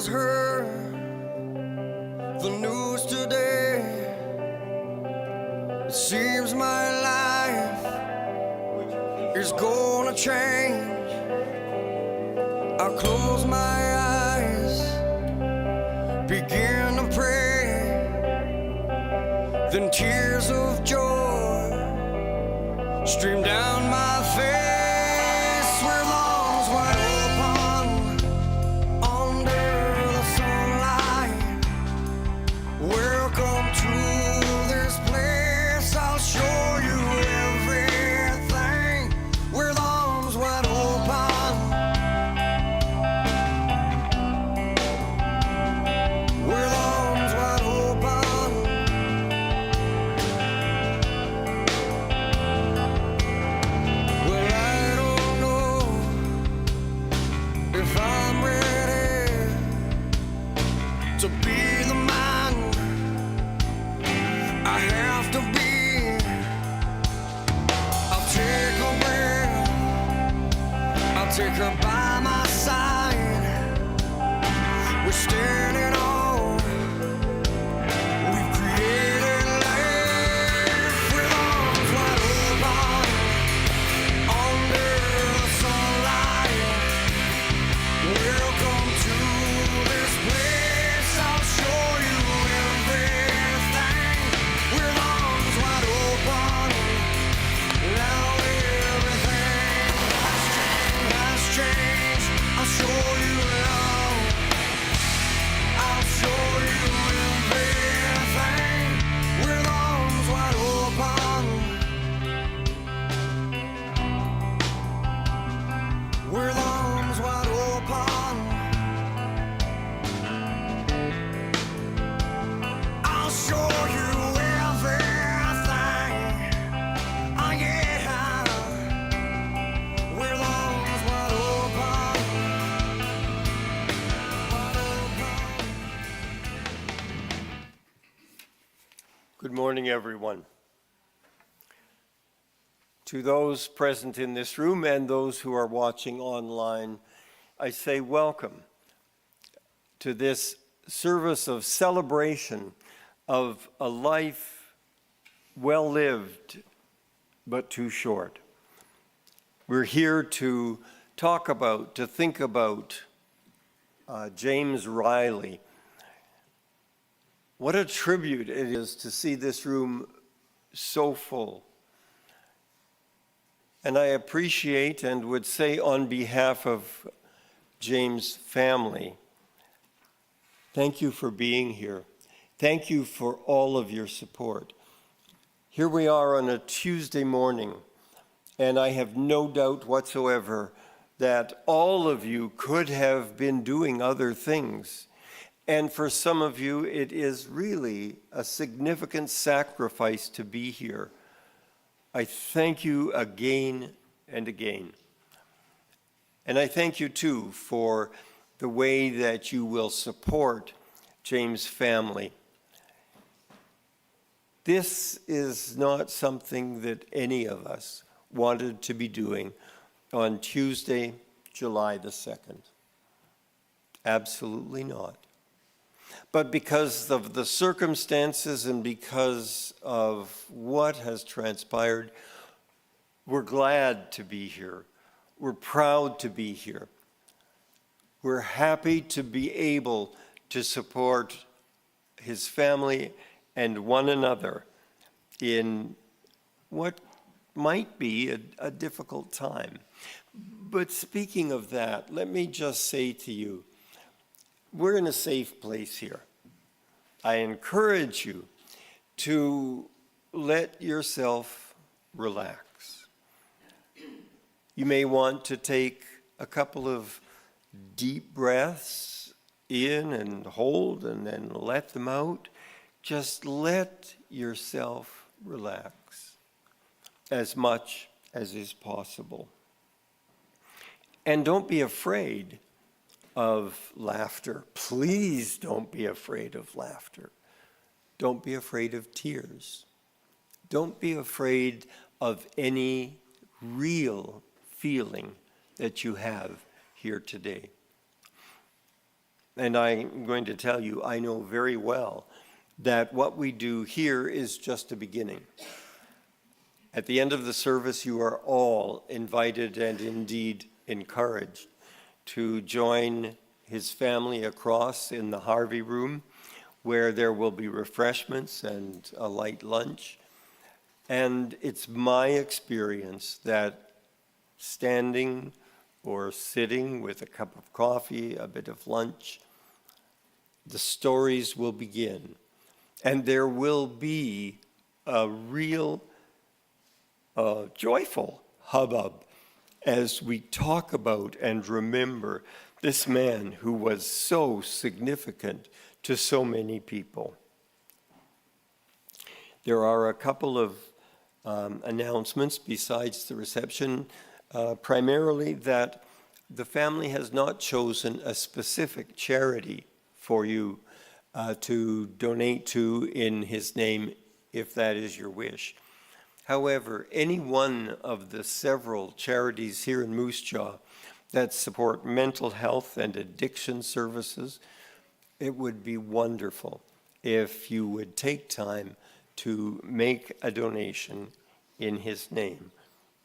just heard the news today. It seems my life is gonna change. I close my eyes, begin to pray, then tears of joy stream down my face. With arms wide open under the sunlight, welcome to this place. I'll show you everything. With arms wide open, with arms wide open. Well, I don't know if I'm ready to be the man I have to be. I'll take a breath, I'll take her by my side. We're standing on, we've created life. With arms wide open under the sunlight, welcome to this place. I'll show you everything. With arms wide open, now everything has changed. I'll show you love, I'll show you everything. With arms wide open, with arms wide open. I'll show you everything. Oh yeah. With arms wide open. Wide open. Good morning, everyone. To those present in this room and those who are watching online, I say welcome to this service of celebration of a life well lived but too short. We're here to talk about, to think about James Riley. What a tribute it is to see this room so full. And I appreciate and would say on behalf of James' family, thank you for being here. Thank you for all of your support. Here we are on a Tuesday morning, and I have no doubt whatsoever that all of you could have been doing other things. And for some of you, it is really a significant sacrifice to be here. I thank you again and again. And I thank you too for the way that you will support James' family. This is not something that any of us wanted to be doing on Tuesday, July the 2nd. Absolutely not. But because of the circumstances and because of what has transpired, we're glad to be here. We're proud to be here. We're happy to be able to support his family and one another in what might be a difficult time. But speaking of that, let me just say to you, we're in a safe place here. I encourage you to let yourself relax. You may want to take a couple of deep breaths in and hold and then let them out. Just let yourself relax as much as is possible. And don't be afraid of laughter. Please don't be afraid of laughter. Don't be afraid of tears. Don't be afraid of any real feeling that you have here today. And I'm going to tell you, I know very well that what we do here is just a beginning. At the end of the service, you are all invited and indeed encouraged to join his family across in the Harvey room, where there will be refreshments and a light lunch. And it's my experience that standing or sitting with a cup of coffee, a bit of lunch, the stories will begin. And there will be a real joyful hubbub as we talk about and remember this man who was so significant to so many people. There are a couple of announcements besides the reception, primarily that the family has not chosen a specific charity for you to donate to in his name, if that is your wish. However, any one of the several charities here in Moose Jaw that support mental health and addiction services, it would be wonderful if you would take time to make a donation in his name.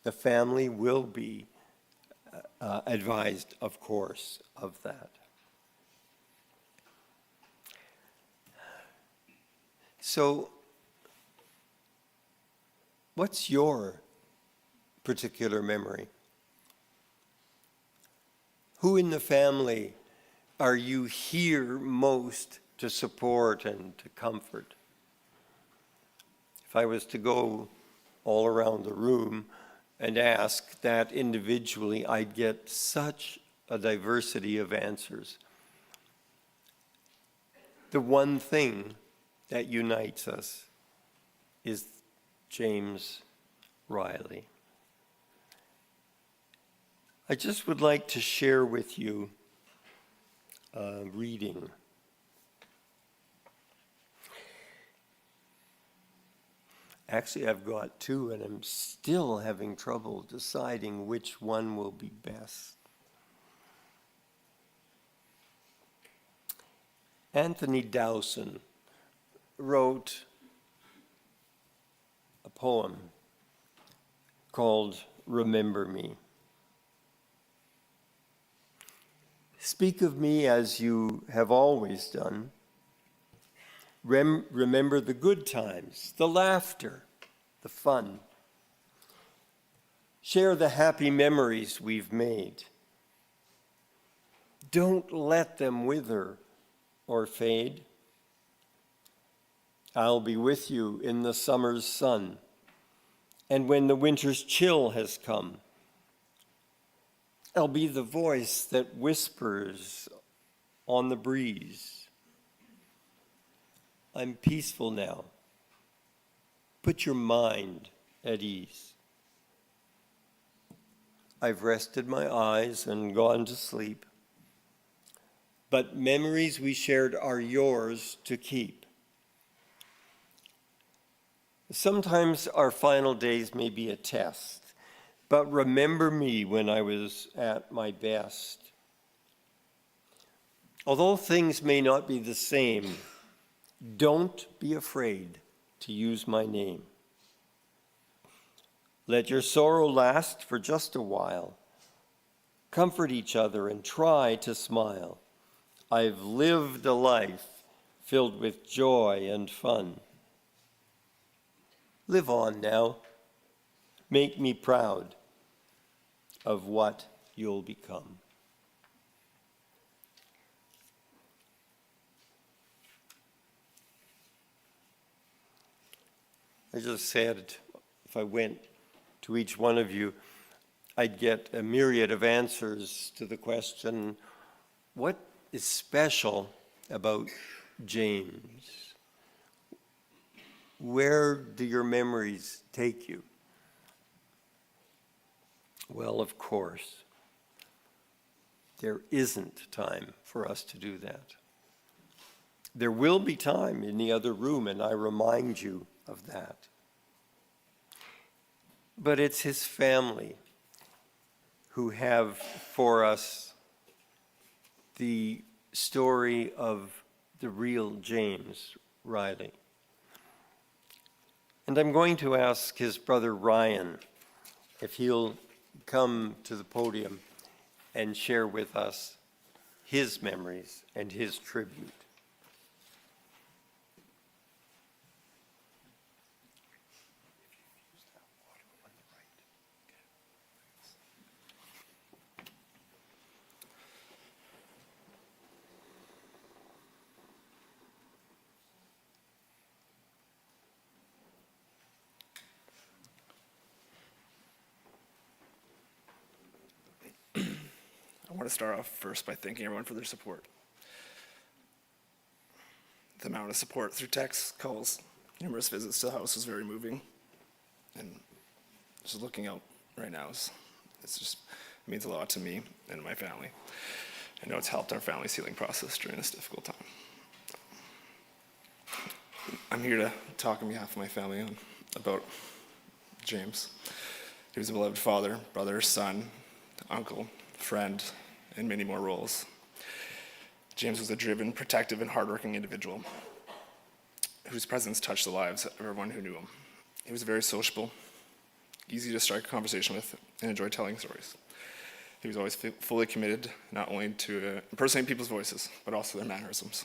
The family will be advised, of course, of that. So, what's your particular memory? Who in the family are you here most to support and to comfort? If I was to go all around the room and ask that individually, I'd get such a diversity of answers. The one thing that unites us is James Riley. I just would like to share with you a reading. Actually, I've got two, and I'm still having trouble deciding which one will be best. Anthony Dowson wrote a poem called Remember Me. Speak of me as you have always done. Remember the good times, the laughter, the fun. Share the happy memories we've made. Don't let them wither or fade. I'll be with you in the summer's sun, and when the winter's chill has come, I'll be the voice that whispers on the breeze. I'm peaceful now. Put your mind at ease. I've rested my eyes and gone to sleep, but memories we shared are yours to keep. Sometimes our final days may be a test, but remember me when I was at my best. Although things may not be the same, don't be afraid to use my name. Let your sorrow last for just a while. Comfort each other and try to smile. I've lived a life filled with joy and fun. Live on now. Make me proud of what you'll become. I just said, if I went to each one of you, I'd get a myriad of answers to the question, what is special about James? Where do your memories take you? Well, of course, there isn't time for us to do that. There will be time in the other room, and I remind you of that. But it's his family who have for us the story of the real James Riley. And I'm going to ask his brother Ryan if he'll come to the podium and share with us his memories and his tribute. I want to start off first by thanking everyone for their support. The amount of support through texts, calls, numerous visits to the house was very moving. And just looking out right now, it means a lot to me and my family. I know it's helped our family's healing process during this difficult time. I'm here to talk on behalf of my family about James. He was a beloved father, brother, son, uncle, friend, and many more roles. James was a driven, protective, and hardworking individual whose presence touched the lives of everyone who knew him. He was very sociable, easy to strike a conversation with, and enjoyed telling stories. He was always fully committed not only to impersonating people's voices, but also their mannerisms.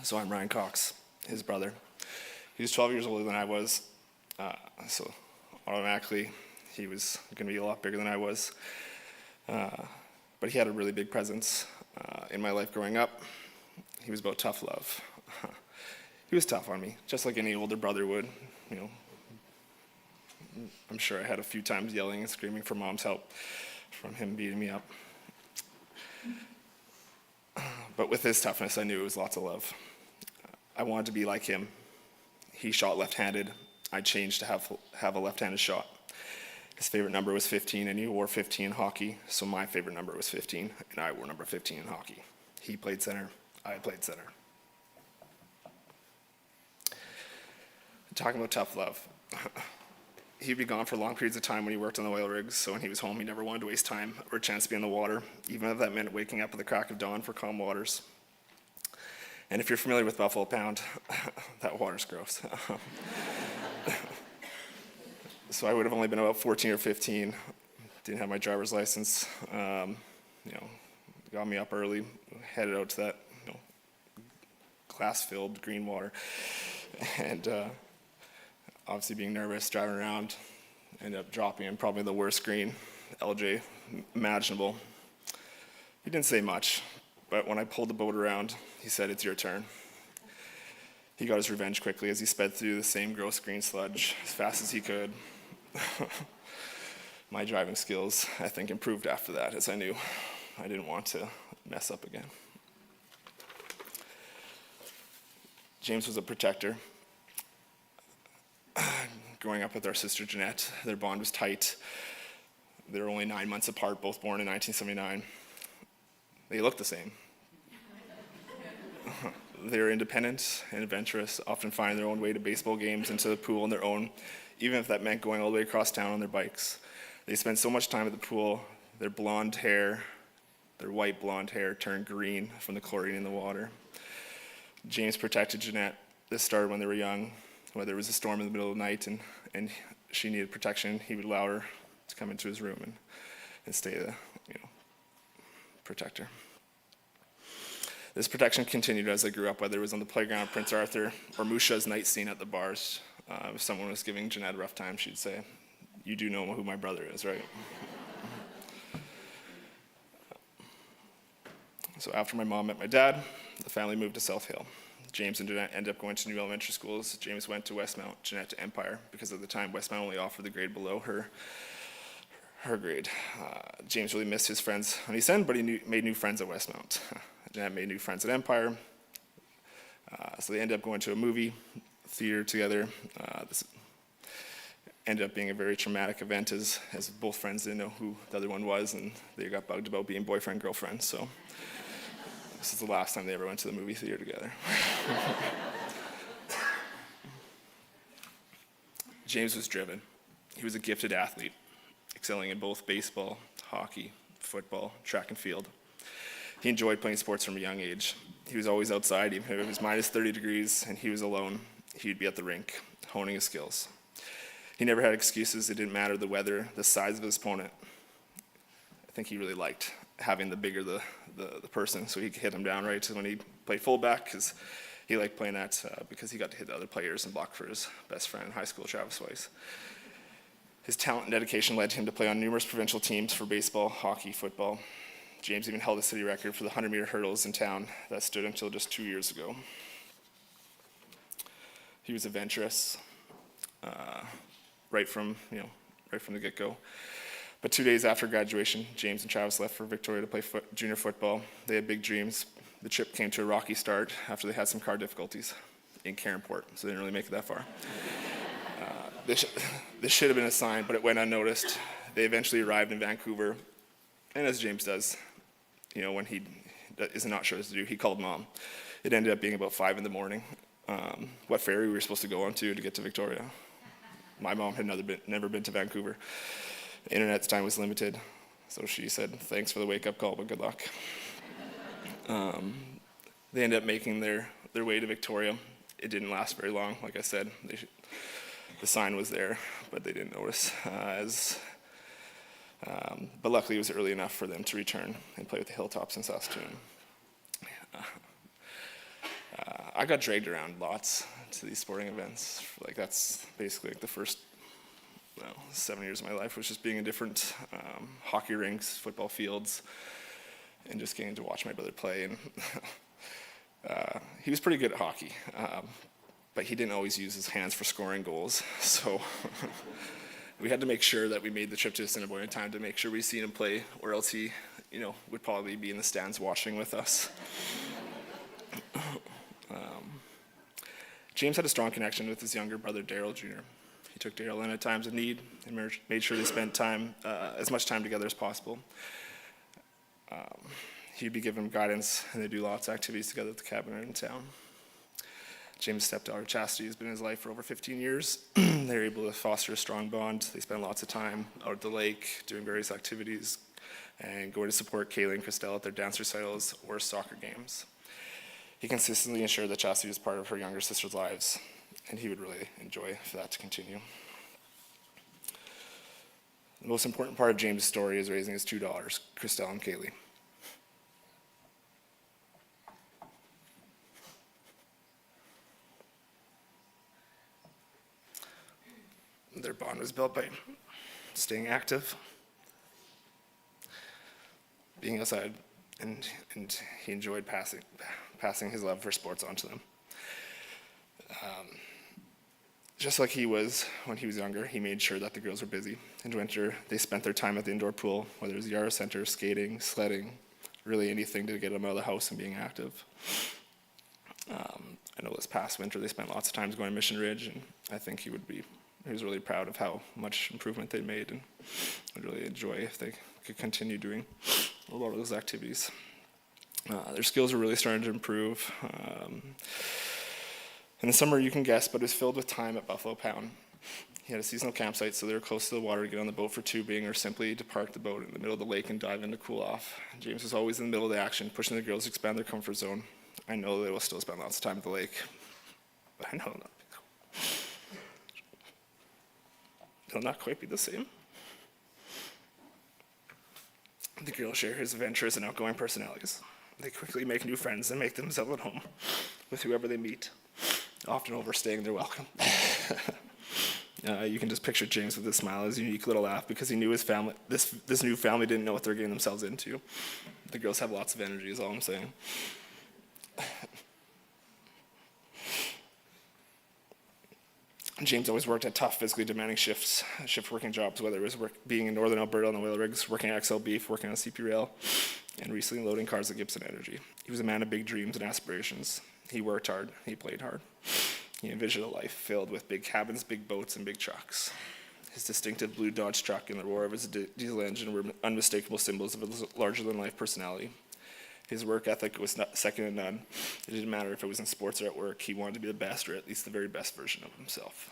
So I'm Ryan Cox, his brother. He was 12 years older than I was, so automatically he was going to be a lot bigger than I was. But he had a really big presence in my life growing up. He was about tough love. He was tough on me, just like any older brother would. You know, I'm sure I had a few times yelling and screaming for mom's help from him beating me up. But with his toughness, I knew it was lots of love. I wanted to be like him. He shot left-handed. I changed to have a left-handed shot. His favorite number was 15, and he wore 15 in hockey, so my favorite number was 15, and I wore number 15 in hockey. He played center, I played center. Talking about tough love. He'd be gone for long periods of time when he worked on the oil rigs, so when he was home, he never wanted to waste time or a chance to be in the water, even if that meant waking up at the crack of dawn for calm waters. And if you're familiar with Buffalo Pound, that water's gross. So I would have only been about 14 or 15, didn't have my driver's license, got me up early, headed out to that glass-filled green water, and obviously being nervous, driving around, ended up dropping in probably the worst green LJ imaginable. He didn't say much, but when I pulled the boat around, he said, "It's your turn." He got his revenge quickly as he sped through the same gross green sludge as fast as he could. My driving skills, I think, improved after that, as I knew I didn't want to mess up again. James was a protector. Growing up with our sister Jeanette, their bond was tight. They were only 9 months apart, both born in 1979. They looked the same. They were independent and adventurous, often finding their own way to baseball games and to the pool on their own, even if that meant going all the way across town on their bikes. They spent so much time at the pool, their blonde hair, their white blonde hair turned green from the chlorine in the water. James protected Jeanette. This started when they were young. Whether there was a storm in the middle of the night and she needed protection, he would allow her to come into his room and stay there, protect her. This protection continued as I grew up, whether it was on the playground at Prince Arthur or Musha's night scene at the bars. If someone was giving Jeanette a rough time, she'd say, "You do know who my brother is, right?" So after my mom met my dad, the family moved to South Hill. James and Jeanette ended up going to new elementary schools. James went to Westmount, Jeanette to Empire, because at the time Westmount only offered the grade below her grade. James really missed his friends on East End, but he made new friends at Westmount. Jeanette made new friends at Empire. So they ended up going to a movie theater together. This ended up being a very traumatic event as both friends didn't know who the other one was, and they got bugged about being boyfriend, girlfriend. So this is the last time they ever went to the movie theater together. James was driven. He was a gifted athlete, excelling in both baseball, hockey, football, track and field. He enjoyed playing sports from a young age. He was always outside, even if it was minus 30 degrees and he was alone, he'd be at the rink, honing his skills. He never had excuses. It didn't matter the weather, the size of his opponent. I think he really liked having the bigger the person, so he could hit him down right when he played fullback, because he liked playing that because he got to hit the other players and block for his best friend in high school, Travis Weiss. His talent and dedication led him to play on numerous provincial teams for baseball, hockey, football. James even held a city record for the 100-meter hurdles in town that stood until just 2 years ago. He was adventurous right from the get-go. But 2 days after graduation, James and Travis left for Victoria to play junior football. They had big dreams. The trip came to a rocky start after they had some car difficulties in Caronport, so they didn't really make it that far. This should have been a sign, but it went unnoticed. They eventually arrived in Vancouver, and as James does, when he is not sure what to do, he called Mom. It ended up being about 5 in the morning. What ferry we were supposed to go on to get to Victoria. My mom had never been to Vancouver. Internet's time was limited, so she said, "Thanks for the wake-up call, but good luck." They ended up making their way to Victoria. It didn't last very long, like I said. The sign was there, but they didn't notice. But luckily, it was early enough for them to return and play with the Hilltops in Saskatoon. I got dragged around lots to these sporting events. That's basically the first 7 years of my life was just being in different hockey rinks, football fields, and just getting to watch my brother play. And he was pretty good at hockey, but he didn't always use his hands for scoring goals. So we had to make sure that we made the trip to Assiniboine in time to make sure we seen him play, or else he, would probably be in the stands watching with us. James had a strong connection with his younger brother, Daryl Jr. He took Daryl in at times of need and made sure they spent as much time together as possible. He'd be giving him guidance, and they'd do lots of activities together at the cabin in town. James' stepdaughter, Chassity, has been in his life for over 15 years. They were able to foster a strong bond. They spent lots of time out at the lake doing various activities and going to support Kaylee and Christelle at their dance recitals or soccer games. He consistently ensured that Chassity was part of her younger sister's lives, and he would really enjoy for that to continue. The most important part of James' story is raising his 2 daughters, Christelle and Kaylee. Their bond was built by staying active, being outside, and he enjoyed passing his love for sports on to them. Just like he was when he was younger, he made sure that the girls were busy. In winter, they spent their time at the indoor pool, whether it was Yara Center, skating, sledding, really anything to get them out of the house and being active. I know this past winter they spent lots of time going to Mission Ridge, and I think he was really proud of how much improvement they made, and would really enjoy if they could continue doing a lot of those activities. Their skills were really starting to improve. In the summer, you can guess, but it was filled with time at Buffalo Pound. He had a seasonal campsite, so they were close to the water to get on the boat for tubing or simply to park the boat in the middle of the lake and dive in to cool off. James was always in the middle of the action, pushing the girls to expand their comfort zone. I know they will still spend lots of time at the lake, but I know they'll not quite be the same. The girls share his adventurous and outgoing personalities. They quickly make new friends and make themselves at home with whoever they meet, often overstaying their welcome. You can just picture James with his smile, his unique little laugh, because he knew his family, this new family didn't know what they're getting themselves into. The girls have lots of energy, is all I'm saying. James always worked at tough, physically demanding shift working jobs, whether it was being in northern Alberta on the oil rigs, working at XL Beef, working on CP Rail, and recently loading cars at Gibson Energy. He was a man of big dreams and aspirations. He worked hard. He played hard. He envisioned a life filled with big cabins, big boats, and big trucks. His distinctive blue Dodge truck and the roar of his diesel engine were unmistakable symbols of his larger-than-life personality. His work ethic was second to none. It didn't matter if it was in sports or at work. He wanted to be the best, or at least the very best version of himself.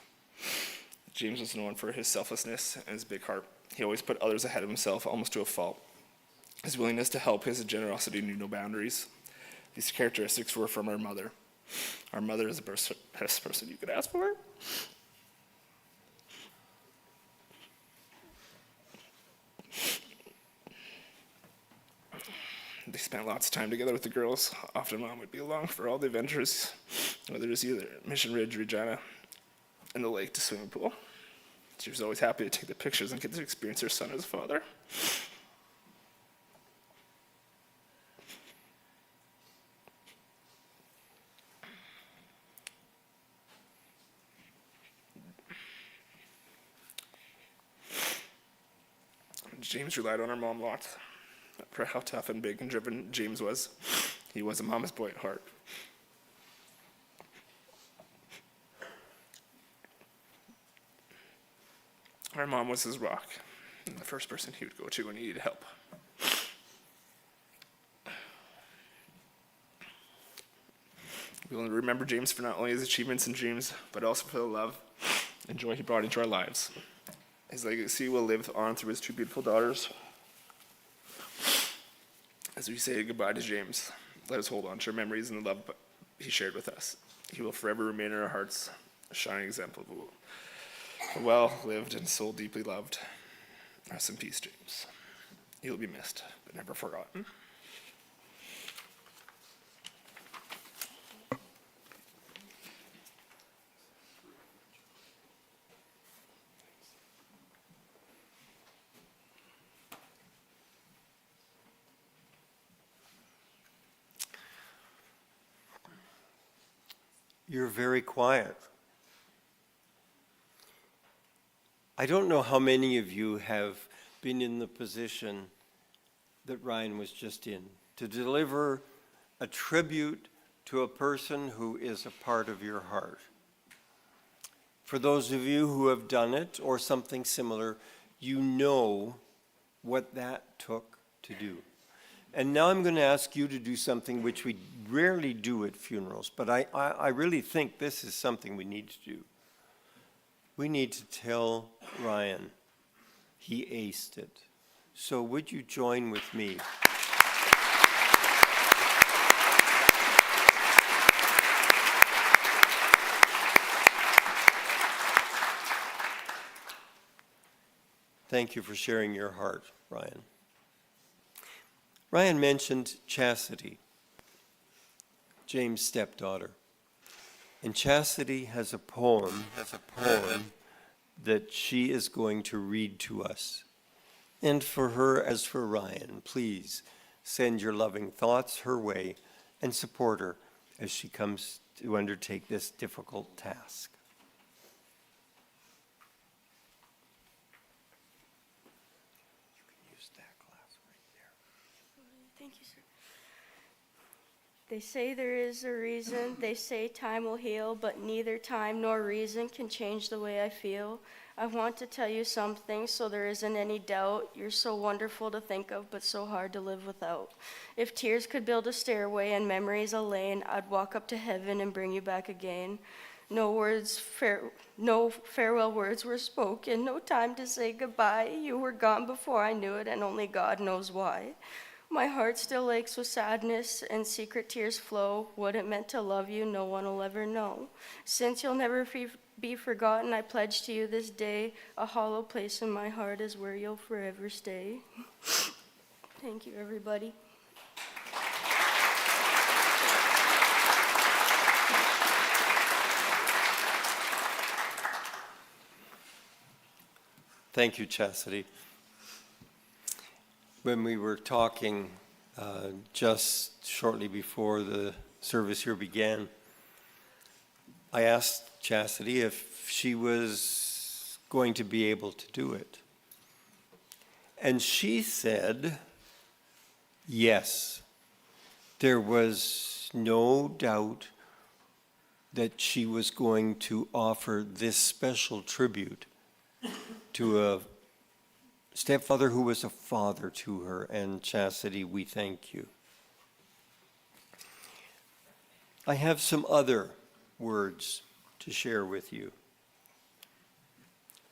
James was known for his selflessness and his big heart. He always put others ahead of himself, almost to a fault. His willingness to help, his generosity knew no boundaries. These characteristics were from our mother. Our mother is the best person you could ask for. They spent lots of time together with the girls. Often Mom would be along for all the adventures, whether it was either Mission Ridge, Regina, and the lake to swimming pool. She was always happy to take the pictures and get to experience her son as a father. James relied on our mom lots. For how tough and big and driven James was, he was a mama's boy at heart. Our mom was his rock, and the first person he would go to when he needed help. We will remember James for not only his achievements and dreams, but also for the love and joy he brought into our lives. His legacy will live on through his two beautiful daughters. As we say goodbye to James, let us hold on to our memories and the love he shared with us. He will forever remain in our hearts, a shining example of a well-lived and soul deeply loved. Rest in peace, James. He will be missed, but never forgotten. You're very quiet. I don't know how many of you have been in the position that Ryan was just in, to deliver a tribute to a person who is a part of your heart. For those of you who have done it or something similar, you know what that took to do. And now I'm going to ask you to do something which we rarely do at funerals, but I really think this is something we need to do. We need to tell Ryan he aced it. So would you join with me? Thank you for sharing your heart, Ryan. Ryan mentioned Chassity, James' stepdaughter. And Chassity has a poem that she is going to read to us. And for her, as for Ryan, please send your loving thoughts her way and support her as she comes to undertake this difficult task. Thank you, sir. They say there is a reason, they say time will heal, but neither time nor reason can change the way I feel. I want to tell you something so there isn't any doubt. You're so wonderful to think of, but so hard to live without. If tears could build a stairway and memories a lane, I'd walk up to heaven and bring you back again. No farewell words were spoken, no time to say goodbye. You were gone before I knew it, and only God knows why. My heart still aches with sadness and secret tears flow. What it meant to love you, no one will ever know. Since you'll never be forgotten, I pledge to you this day, a hollow place in my heart is where you'll forever stay. Thank you, everybody. Thank you, Chassity. When we were talking just shortly before the service here began, I asked Chassity if she was going to be able to do it. And she said, yes. There was no doubt that she was going to offer this special tribute to a stepfather who was a father to her. And Chassity, we thank you. I have some other words to share with you.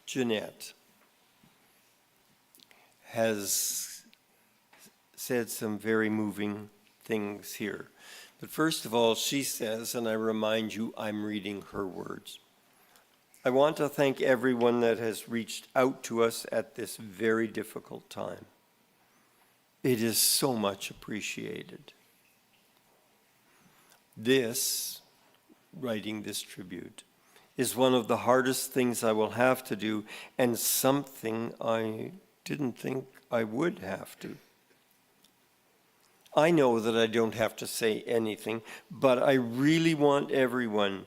Jeanette has said some very moving things here. But first of all, she says, and I remind you, I'm reading her words. I want to thank everyone that has reached out to us at this very difficult time. It is so much appreciated. This, writing this tribute, is one of the hardest things I will have to do, and something I didn't think I would have to. I know that I don't have to say anything, but I really want everyone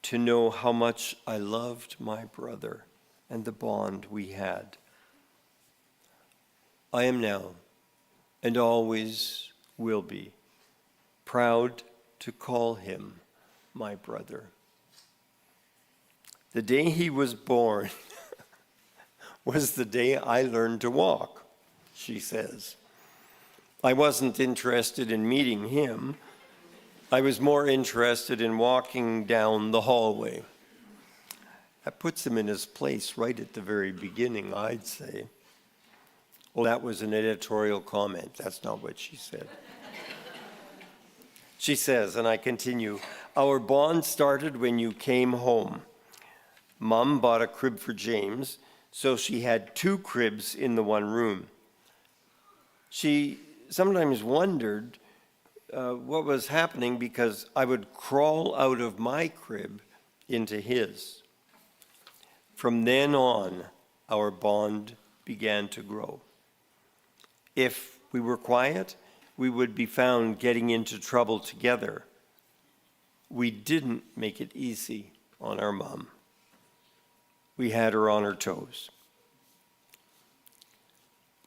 to know how much I loved my brother and the bond we had. I am now, and always will be, proud to call him my brother. The day he was born was the day I learned to walk, she says. I wasn't interested in meeting him. I was more interested in walking down the hallway. That puts him in his place right at the very beginning, I'd say. Well, that was an editorial comment. That's not what she said. She says, and I continue, our bond started when you came home. Mom bought a crib for James, so she had 2 cribs in the one room. She sometimes wondered what was happening because I would crawl out of my crib into his. From then on, our bond began to grow. If we were quiet, we would be found getting into trouble together. We didn't make it easy on our mom. We had her on her toes.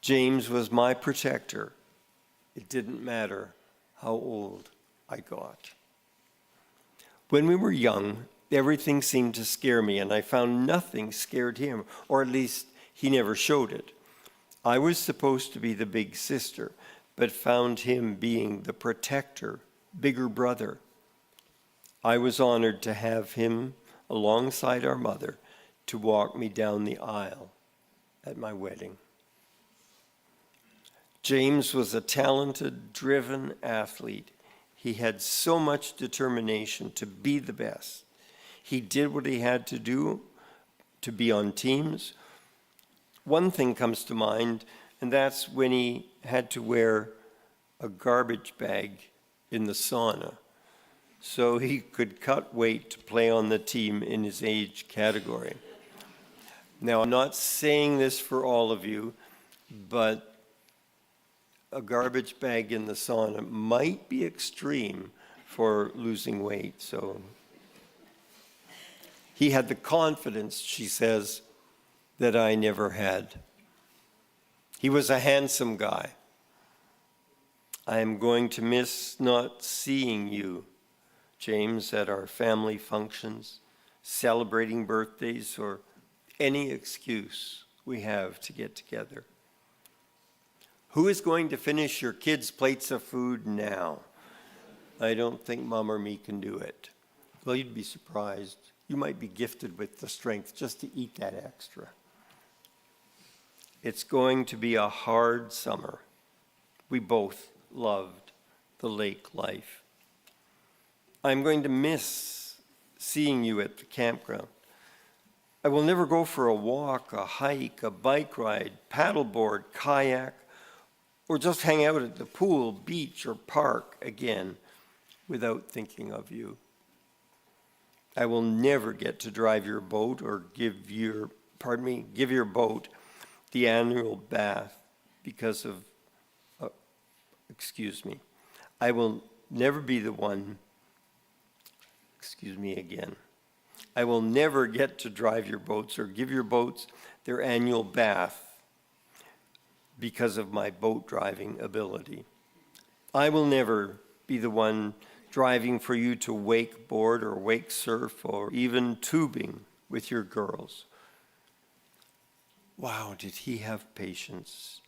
James was my protector. It didn't matter how old I got. When we were young, everything seemed to scare me, and I found nothing scared him, or at least he never showed it. I was supposed to be the big sister, but found him being the protector, bigger brother. I was honored to have him alongside our mother to walk me down the aisle at my wedding. James was a talented, driven athlete. He had so much determination to be the best. He did what he had to do to be on teams. One thing comes to mind, and that's when he had to wear a garbage bag in the sauna so he could cut weight to play on the team in his age category. Now, I'm not saying this for all of you, but a garbage bag in the sauna might be extreme for losing weight. So he had the confidence, she says, that I never had. He was a handsome guy. I am going to miss not seeing you, James, at our family functions, celebrating birthdays, or any excuse we have to get together. Who is going to finish your kids' plates of food now? I don't think Mom or me can do it. Well, you'd be surprised. You might be gifted with the strength just to eat that extra. It's going to be a hard summer. We both loved the lake life. I'm going to miss seeing you at the campground. I will never go for a walk, a hike, a bike ride, paddleboard, kayak, or just hang out at the pool, beach, or park again without thinking of you. I will never get to drive your boat or give your boat the annual bath because of, I will never be the one, I will never get to drive your boats or give your boats their annual bath because of my boat driving ability. I will never be the one driving for you to wakeboard or wake surf or even tubing with your girls. Wow, did he have patience?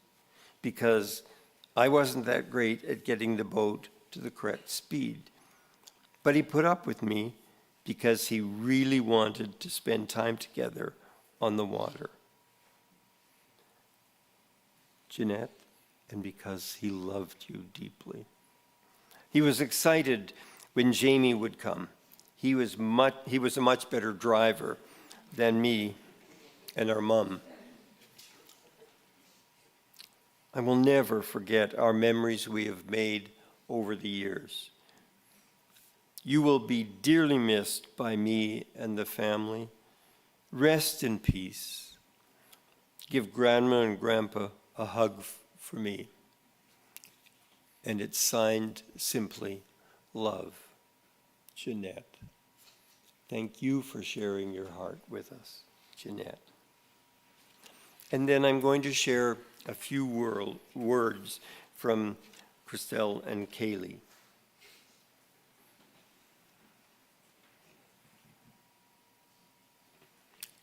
Because I wasn't that great at getting the boat to the correct speed. But he put up with me because he really wanted to spend time together on the water. Jeanette and because he loved you deeply. He was excited when Jamie would come. He was a much better driver than me and our mom. I will never forget our memories we have made over the years. You will be dearly missed by me and the family. Rest in peace. Give Grandma and Grandpa a hug for me. And it's signed simply, Love, Jeanette. Thank you for sharing your heart with us, Jeanette. And then I'm going to share a few words from Christelle and Kaylee.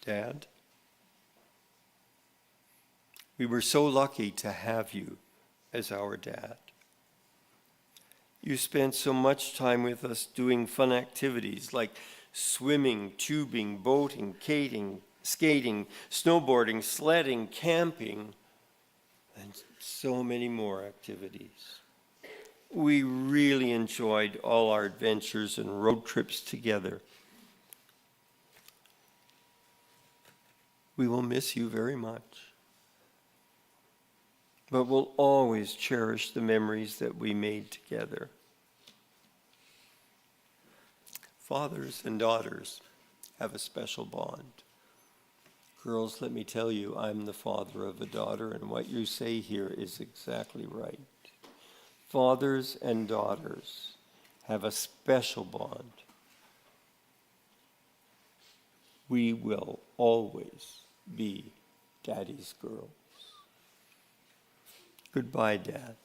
Dad, we were so lucky to have you as our dad. You spent so much time with us doing fun activities like swimming, tubing, boating, skating, snowboarding, sledding, camping, and so many more activities. We really enjoyed all our adventures and road trips together. We will miss you very much, but we'll always cherish the memories that we made together. Fathers and daughters have a special bond. Girls, let me tell you, I'm the father of a daughter, and what you say here is exactly right. Fathers and daughters have a special bond. We will always be Daddy's girls. Goodbye, Dad.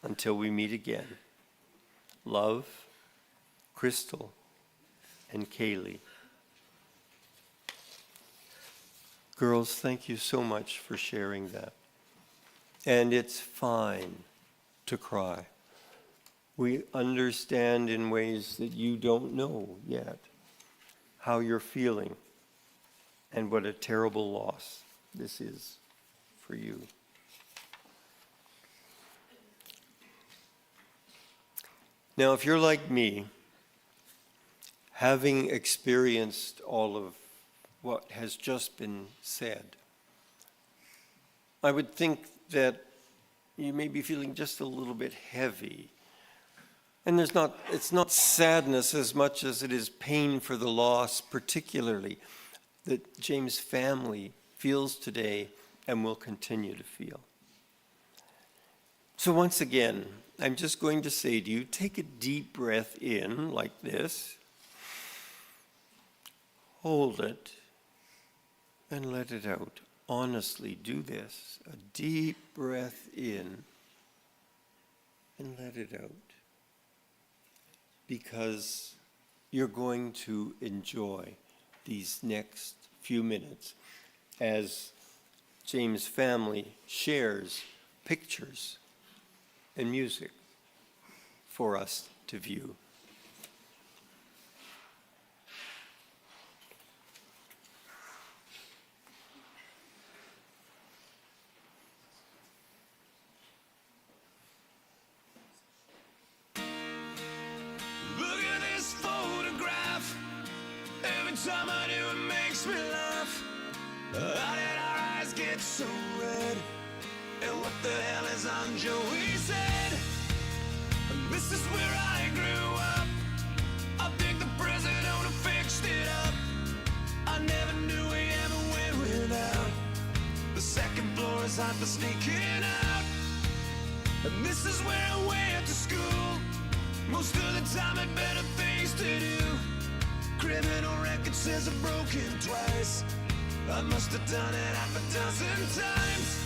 Until we meet again. Love, Crystal, and Kaylee. Girls, thank you so much for sharing that. And it's fine to cry. We understand in ways that you don't know yet how you're feeling and what a terrible loss this is for you. Now, if you're like me, having experienced all of what has just been said, I would think that you may be feeling just a little bit heavy. And it's not sadness as much as it is pain for the loss, particularly that James' family feels today and will continue to feel. So once again, I'm just going to say to you, take a deep breath in like this, hold it, and let it out. Honestly, do this. A deep breath in and let it out. Because you're going to enjoy these next few minutes as James' family shares pictures and music for us to view. Look at this photograph. Every time I do, it makes me laugh. How did our eyes get so red? And what the hell is on Joey's head? This is where I grew up. I think the president would have fixed it up. I never knew we ever went without. The second floor is hot for sneaking out. And this is where I went to school. Most of the time had better things to do. Criminal record says I've broken twice. I must have done it half a dozen times.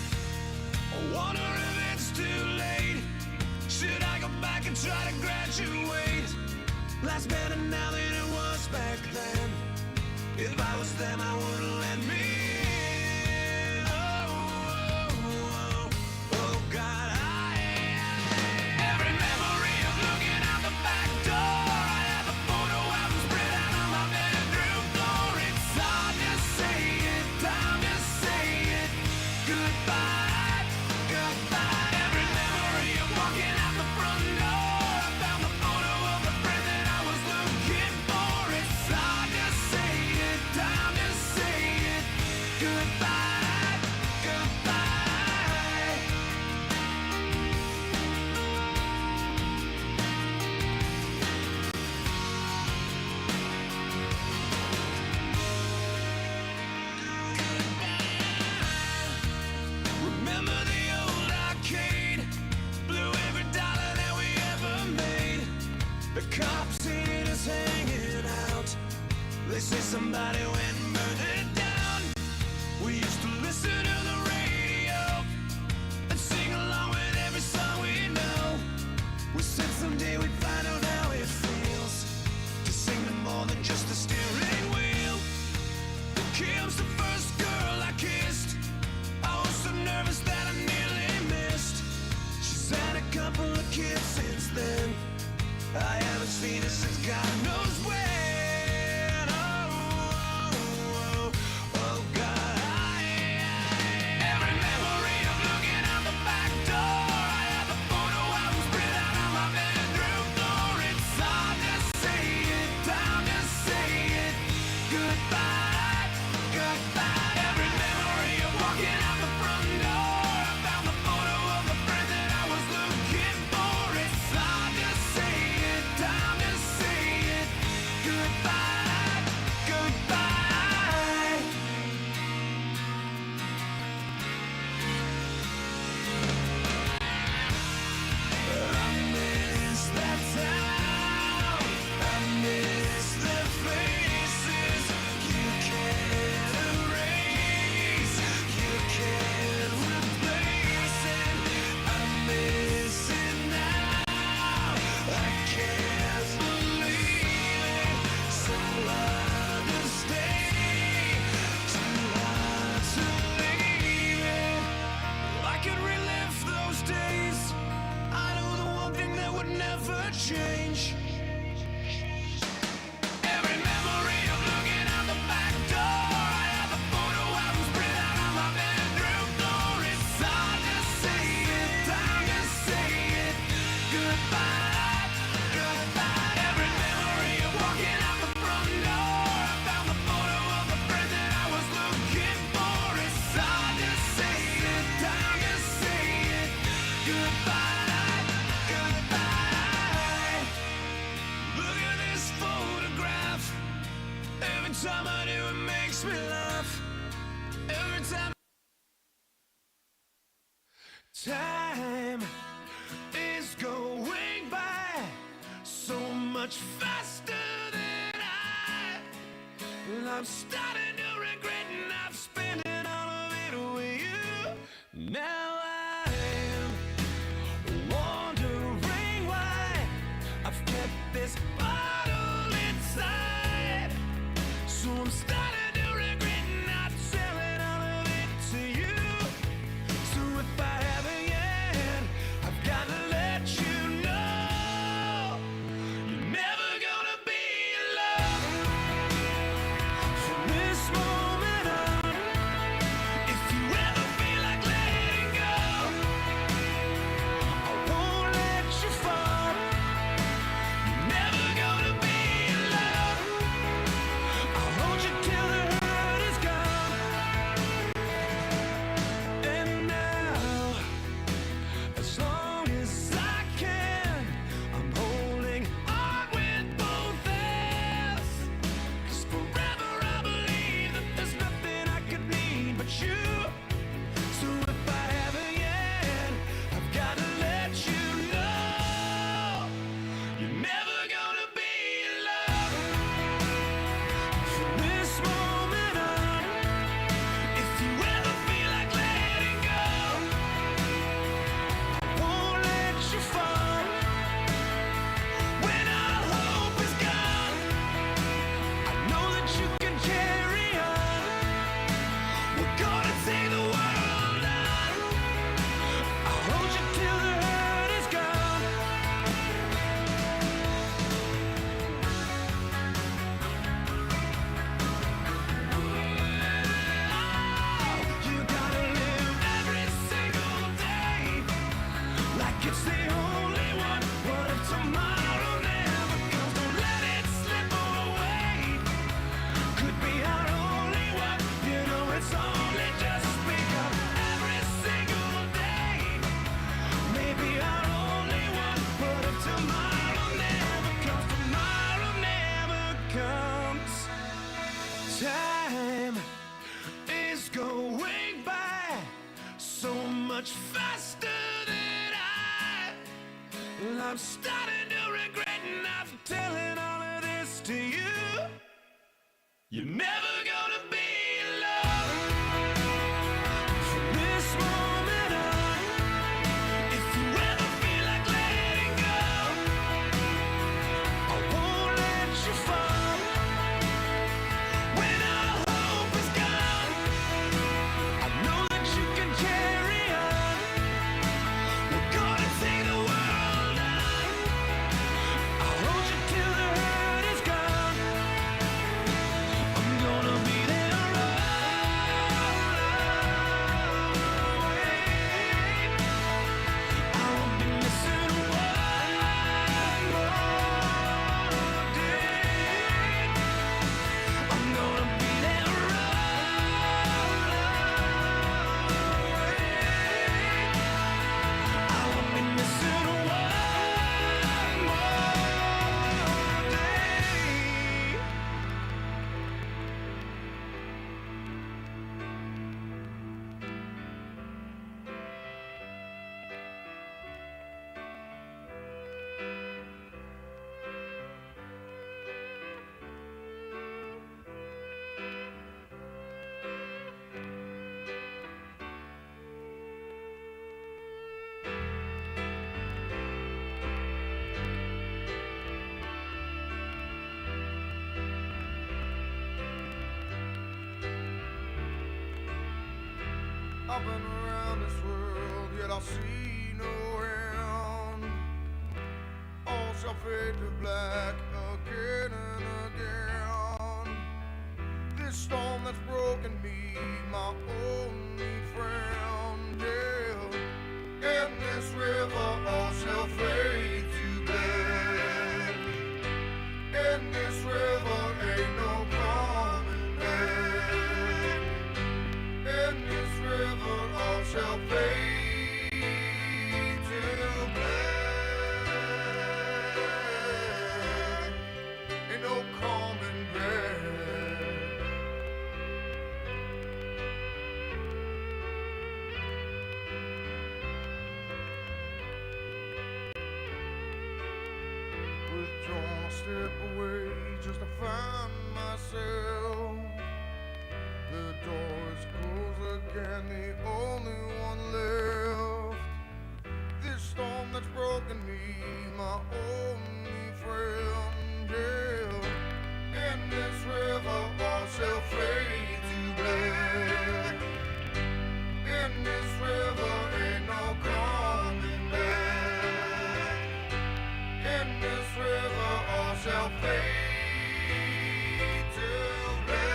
I wonder if it's too late. Should I go back and try to graduate? Life's better now than it was back then. If I was them, I wouldn't let me in. Oh, God, every memory of looking out the back door. I have a photo album spread out on my bedroom floor. It's hard to say it, time to say it goodbye. goodbye, goodbye. Remember the old arcade? Blew every dollar that we ever made. The cops seen us hanging out. They say somebody went and burned it down. We used to listen to the radio and sing along with every song we know. We said someday we'd find out how it feels to sing to more than just the steering wheel. Then Kim's the first girl I kissed. I was so nervous that I nearly missed. She's had a couple of kids since then. I haven't seen her since God knows when. Oh, God. Every memory of looking out the back door. I have a photo album spread out on my bedroom floor. It's hard to say it, time to say it. Goodbye, goodbye. Every memory of walking out the front door. I found the photo of the friend that I was looking for. It's hard to say it, time to say it. Goodbye, goodbye. I miss that town. I miss the faces. You can't erase. You can't replace it. I miss it now. I can't believe it. So hard to stay. Too hard to leave it. I could relive those days. I know the one thing that would never change. Every memory of looking out the back door. I have a photo album spread out on my bedroom floor. It's hard to say it, time to say it. Goodbye, goodbye. Every memory of walking out the front door. I found the photo of the friend that I was looking for. It's hard to say it, time to say it. Goodbye, goodbye. Look at this photograph. Every time I do, it makes me laugh. Every time. Time is going by so much faster than I'm starting to regret, and I've spent it all of it with you. Now I'm wondering why I've kept this bottle inside. So I'm starting to regret not selling all of it to you. So if I haven't yet, I've got to let you know you're never gonna be in love from this much faster than I'm starting to regret not telling all of this to you. You're never gonna be alone from this moment on. If you ever feel like letting go, I won't let you fall. When all hope is gone, I know that you can carry on. We're gonna take the world on. I'll hold you till the hurt is gone. I'm gonna be there always. I won't be missing one more day. I'm gonna be there always. I won't be missing one more day. I've been around this world, yet I see no end. All shall fade to black again and again. This storm that's broken me, my only friend, yeah. In this river, all shall fade to black. In this river, ain't no coming back. In this river, all shall fade to black. Ain't no coming back. Withdrawn, I step away just to find myself. The door is closed again, the only one left. This storm that's broken me, my only friend, yeah. In this river, all shall fade to black. In this river, ain't no coming back. In this river, all shall fade to black.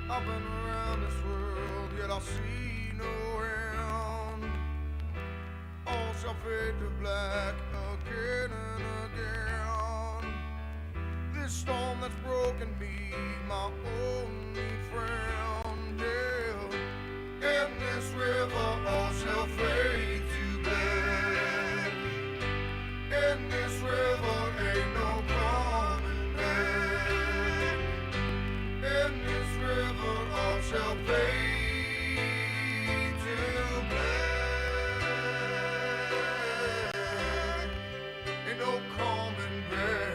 I've been around this world, yet I see no end. All shall fade to black again and again. This storm that's broken me, my only friend, yeah. In this river all shall fade to black. In this river ain't no coming back. In this river all shall fade to black. Ain't no coming back.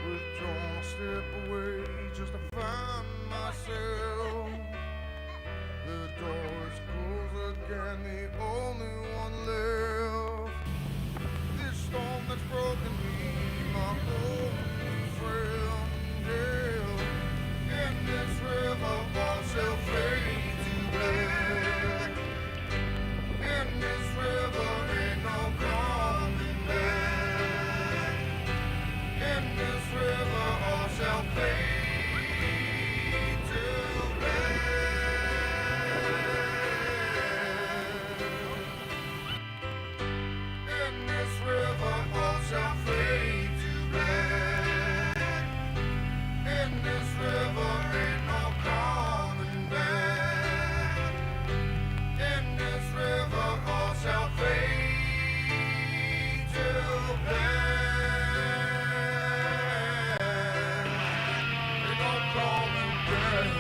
Withdrawn, I step away just to find myself. The door is closed again, the only one left. This storm that's broken me, my only friend, yeah. In this river all shall fade to black. In this river ain't no coming back. In this river all shall fade to black. In this river all shall fade to black. In this river ain't no coming back. In this river all shall fade to black. Ain't no coming back.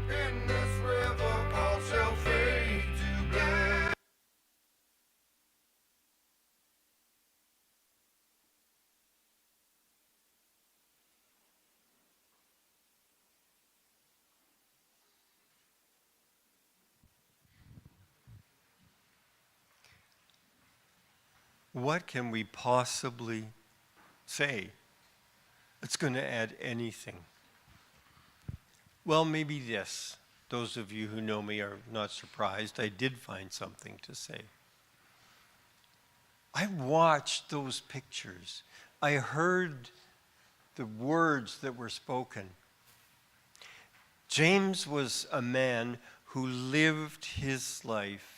In this river all shall fade to black. What can we possibly say that's going to add anything? Well, maybe this. Those of you who know me are not surprised. I did find something to say. I watched those pictures. I heard the words that were spoken. James was a man who lived his life,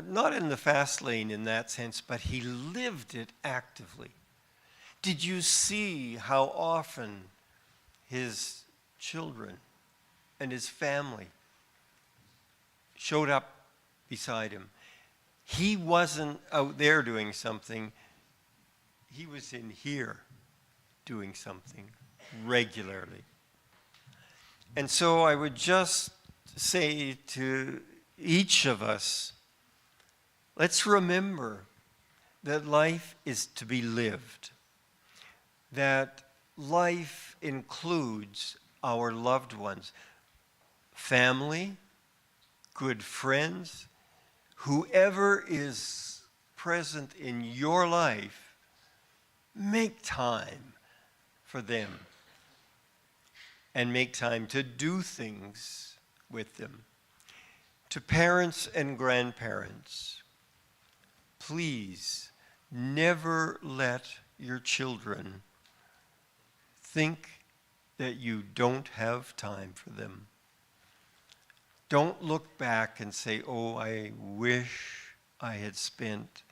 not in the fast lane in that sense, but he lived it actively. Did you see how often his children and his family showed up beside him? He wasn't out there doing something. He was in here doing something regularly. And so I would just say to each of us, let's remember that life is to be lived, that life includes our loved ones, family, good friends, whoever is present in your life, make time for them and make time to do things with them. To parents and grandparents, please never let your children think that you don't have time for them. Don't look back and say, oh, I wish I had spent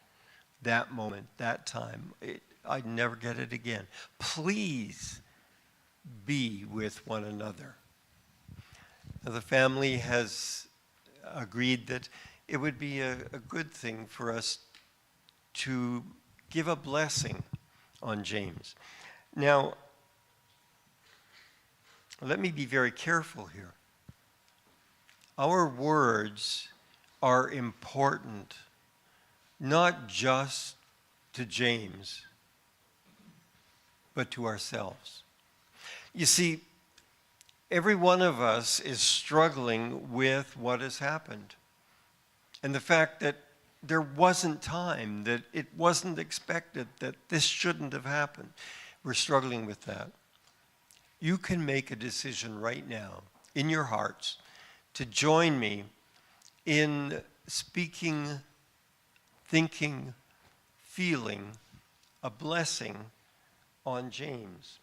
that moment, that time. I'd never get it again. Please be with one another. Now, the family has agreed that it would be a good thing for us to give a blessing on James. Now, let me be very careful here. Our words are important, not just to James, but to ourselves. You see, every one of us is struggling with what has happened. And the fact that there wasn't time, that it wasn't expected, that this shouldn't have happened. We're struggling with that. You can make a decision right now in your hearts to join me in speaking, thinking, feeling a blessing on James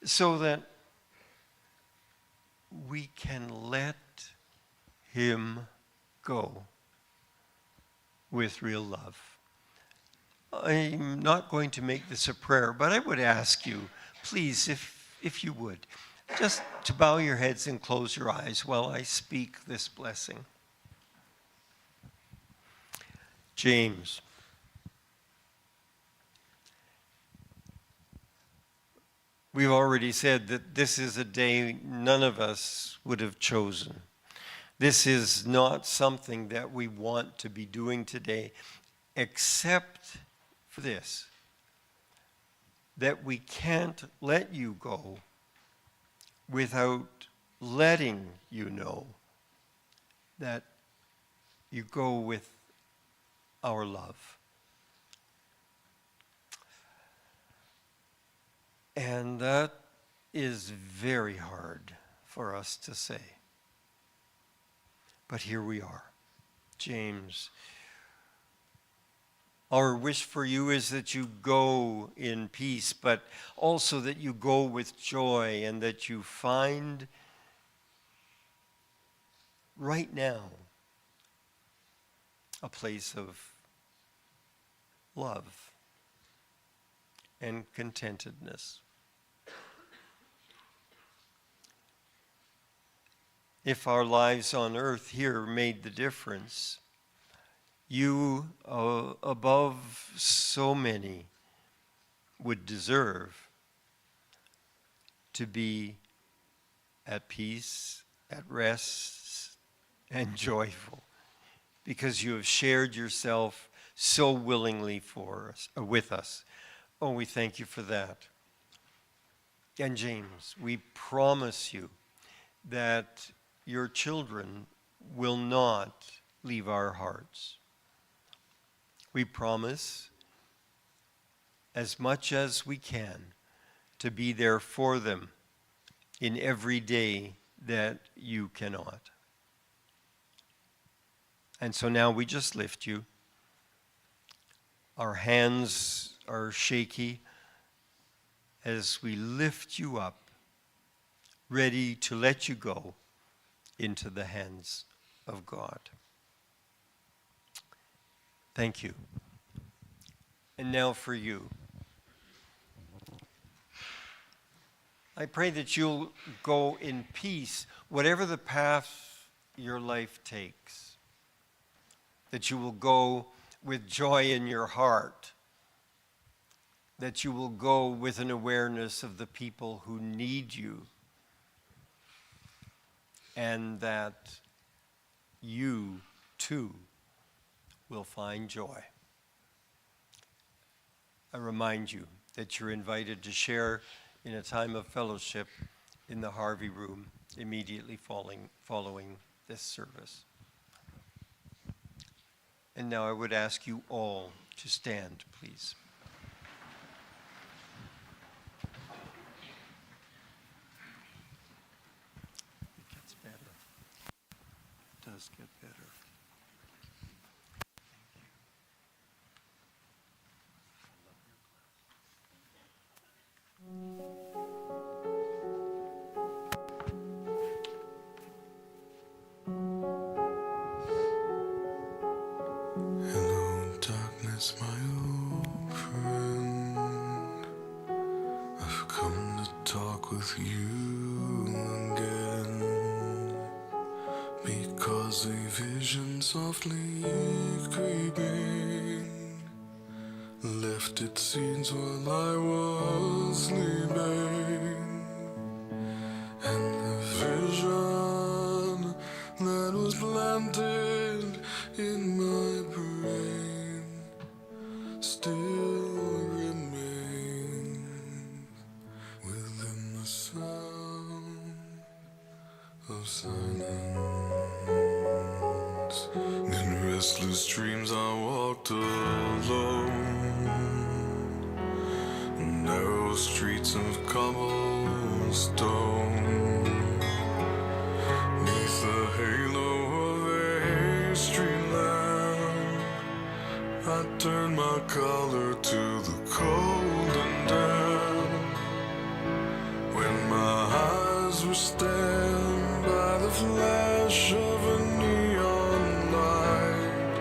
so that we can let him go with real love. I'm not going to make this a prayer, but I would ask you, please, if you would, just to bow your heads and close your eyes while I speak this blessing. James, we've already said that this is a day none of us would have chosen. This is not something that we want to be doing today, except for this, that we can't let you go without letting you know that you go with our love. And that is very hard for us to say. But here we are. James, our wish for you is that you go in peace, but also that you go with joy and that you find right now a place of love and contentedness. If our lives on earth here made the difference, you, above so many, would deserve to be at peace, at rest, and joyful, because you have shared yourself so willingly for us, with us. Oh, we thank you for that. And James, we promise you that your children will not leave our hearts. We promise, as much as we can, to be there for them in every day that you cannot. And so now we just lift you. Our hands are shaky as we lift you up, ready to let you go into the hands of God. Thank you. And now for you. I pray that you'll go in peace, whatever the path your life takes, that you will go with joy in your heart, that you will go with an awareness of the people who need you, and that you too will find joy. I remind you that you're invited to share in a time of fellowship in the Harvey room immediately following this service. And now I would ask you all to stand, please. It gets better. It does get better. Yes, my old friend, I've come to talk with you again, because a vision softly creeping left its seeds while I was sleeping, and the vision that was planted in my brain still remains within the sound of silence. In restless dreams I walked alone, narrow streets of cobblestone, neath the halo of a street lamp. I turned my collar to the cold and damp, when my eyes were stabbed by the flash of a neon light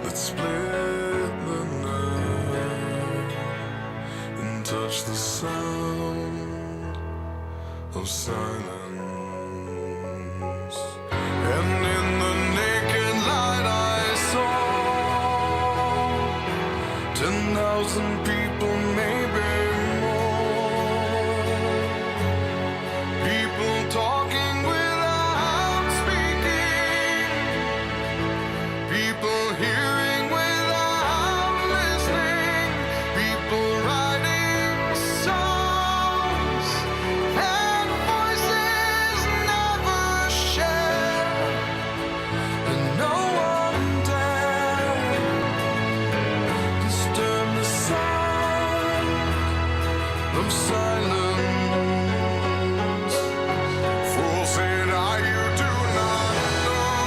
that split the night and touched the sound of silence. And in the naked light I saw 10,000 people, maybe more, people talking without speaking, people hearing without listening, people writing songs that voices never share, and no one dared disturb the sound of silence. Fool said I, you do not know.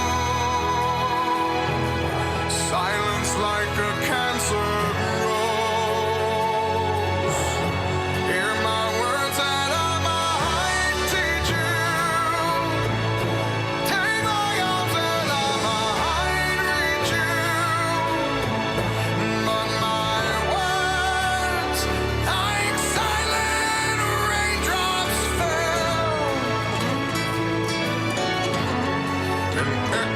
Silence like a cancer grows. Hear my words and I might teach you. Take my arms and I might reach you. But my words, like silent raindrops fell and